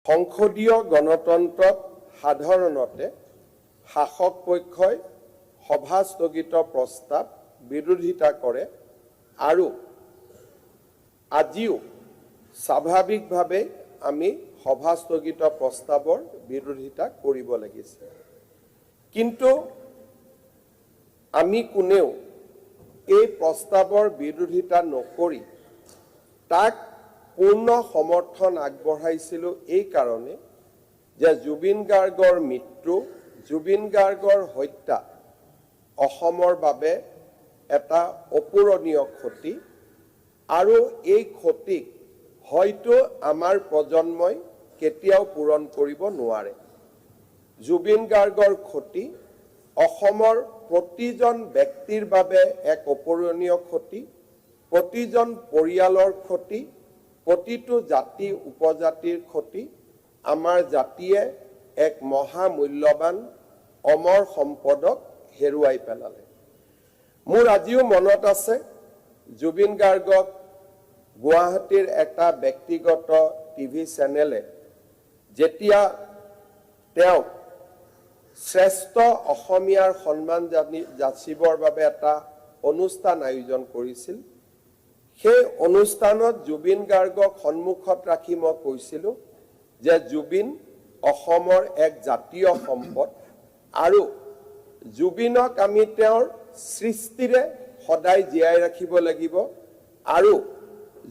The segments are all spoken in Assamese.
সংসদীয় গণতন্ত্ৰত সাধাৰণতে শাসক পক্ষই সভা স্থগিত প্ৰস্তাৱ বিৰোধিতা কৰে আৰু আজিও স্বাভাৱিকভাৱে আমি সভা স্থগিত প্ৰস্তাৱৰ বিৰোধিতা কৰিব লাগিছে। কিন্তু আমি কোনেও এই প্ৰস্তাৱৰ বিৰোধিতা নকৰি তাক পূৰ্ণ সমৰ্থন আগবঢ়াইছিলোঁ এই কাৰণে যে জুবিন গাৰ্গৰ মৃত্যু, জুবিন গাৰ্গৰ হত্যা অসমৰ বাবে এটা অপূৰণীয় ক্ষতি আৰু এই ক্ষতিক হয়তো আমাৰ প্ৰজন্মই কেতিয়াও পূৰণ কৰিব নোৱাৰে। জুবিন গাৰ্গৰ ক্ষতি অসমৰ প্ৰতিজন ব্যক্তিৰ বাবে এক অপূৰণীয় ক্ষতি, প্ৰতিজন পৰিয়ালৰ ক্ষতি, প্ৰতিটো জাতি উপজাতিৰ ক্ষতি। আমাৰ জাতিয়ে এক মহামূল্যৱান অমৰ সম্পদক হেৰুৱাই পেলালে। মোৰ আজিও মনত আছে জুবিন গাৰ্গক গুৱাহাটীৰ এটা ব্যক্তিগত টিভি চেনেলে যেতিয়া তেওঁ শ্ৰেষ্ঠ অসমীয়াৰ সন্মান যাচিবৰ বাবে এটা অনুষ্ঠান আয়োজন কৰিছিল। সেই অনুষ্ঠানত জুবিন গাৰ্গক সন্মুখত ৰাখি মই কৈছিলোঁ যে জুবিন অসমৰ এক জাতীয় সম্পদ আৰু জুবিনক আমি তেওঁৰ সৃষ্টিৰে সদায় জীয়াই ৰাখিব লাগিব আৰু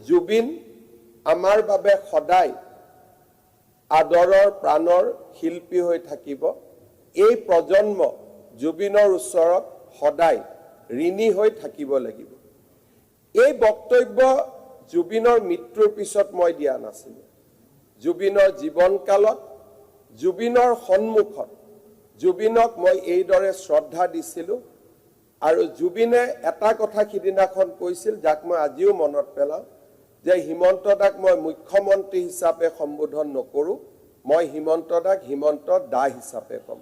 জুবিন আমাৰ বাবে সদায় আদৰৰ প্ৰাণৰ শিল্পী হৈ থাকিব। এই প্ৰজন্ম জুবিনৰ ওচৰত সদায় ঋণী হৈ থাকিব লাগিব। এই বক্তব্য জুবিনৰ মৃত্যুৰ পিছত মই দিয়া নাছিলোঁ। জুবিনৰ জীৱনকালত জুবিনৰ সন্মুখত জুবিনক মই এইদৰে শ্ৰদ্ধা দিছিলোঁ আৰু জুবিনে এটা কথা সিদিনাখন কৈছিল যাক মই আজিও মনত পেলাওঁ যে হিমন্ত দাক মই মুখ্যমন্ত্ৰী হিচাপে সম্বোধন নকৰোঁ, মই হিমন্ত দাক হিমন্ত দা হিচাপে ক'ম।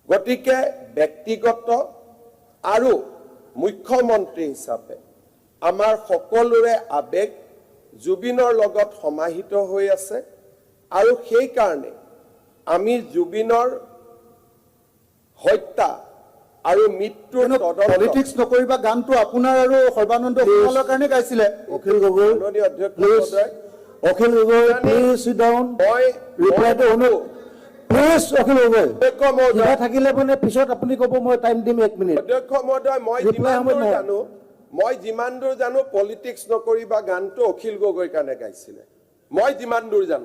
গতিকে ব্যক্তিগত আৰু মুখ্যমন্ত্ৰী হিচাপে আমাৰ সকলোৰে আবেগ জুবিনৰ লগত সমাহিত হৈ আছে আৰু সেইকাৰণে আমি জুবিনৰ হত্যা আৰু মৃত্যুৰ পলিটিক্স নকৰিবা গানটো আপোনাৰ আৰু সৰ্বানন্দ সোণোৱালৰ কাৰণে গাইছিলে Akhil Gogoi. Akhil Gogoi please sit down. মই ৰিপ্লাইটো শুনো প্লিজ। অখিল গগৈ কিবা থাকিলে মানে পিছত আপুনি ক'ব, মই টাইম দিম 1 মিনিট। অধ্যক্ষ মহোদয়, মই যিমান দূৰ জানো পলিটিক্স নকৰিবা গানটো অখিল গগৈৰ কাৰণে গাইছিলে, মই যিমান দূৰ জানো।